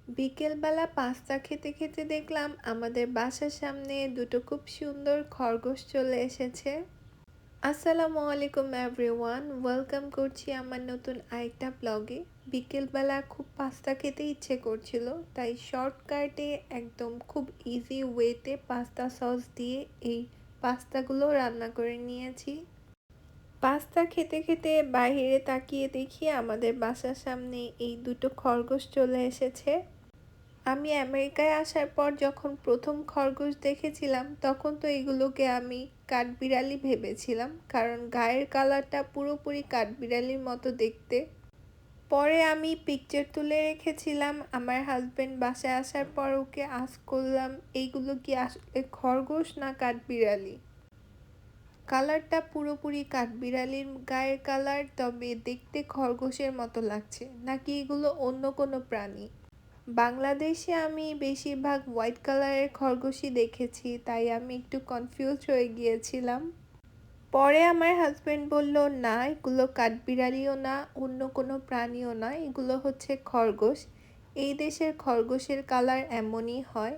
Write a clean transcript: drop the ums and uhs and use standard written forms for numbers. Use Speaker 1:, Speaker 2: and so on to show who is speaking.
Speaker 1: বিকেলবেলা পাস্তা খেতে খেতে দেখলাম আমাদের বাসার সামনে দুটো খুব সুন্দর খরগোশ চলে এসেছে। আসসালামু আলাইকুম এভরিওয়ান, ওয়েলকাম করছি আমার নতুন আরেকটা ব্লগে। বিকেলবেলা খুব পাস্তা খেতে ইচ্ছে করছিল, তাই শর্টকাটে একদম খুব ইজি ওয়েতে পাস্তা সস দিয়ে এই পাস্তাগুলো রান্না করে নিয়েছি। পাস্তা খেতে খেতে বাইরে তাকিয়ে দেখি আমাদের বাসার সামনে এই দুটো খরগোশ চলে এসেছে। আমি আমেরিকায় আসার পর যখন প্রথম খরগোশ দেখেছিলাম তখন তো এগুলোকে আমি কাঠবিড়ালি ভেবেছিলাম, কারণ গায়ের কালারটা পুরোপুরি কাঠবিড়ালির মতো দেখতে। পরে আমি পিকচার তুলে রেখেছিলাম, আমার হাজবেন্ড বাসায় আসার পর ওকে আস্ক করলাম এইগুলো কি আসলে খরগোশ না কাঠবিড়ালি। কালারটা পুরোপুরি কাঠবিড়ালির গায়ের কালার, তবে দেখতে খরগোশের মতো লাগছে, নাকি এগুলো অন্য কোনো প্রাণী। বাংলাদেশে আমি বেশিরভাগ হোয়াইট কালারের খরগোশই দেখেছি, তাই আমি একটু কনফিউজ হয়ে গিয়েছিলাম। পরে আমার হাজবেন্ড বলল, না এগুলো কাঠবিড়ালিও না, অন্য কোনো প্রাণীও না, এগুলো হচ্ছে খরগোশ। এই দেশের খরগোশের কালার এমনই হয়।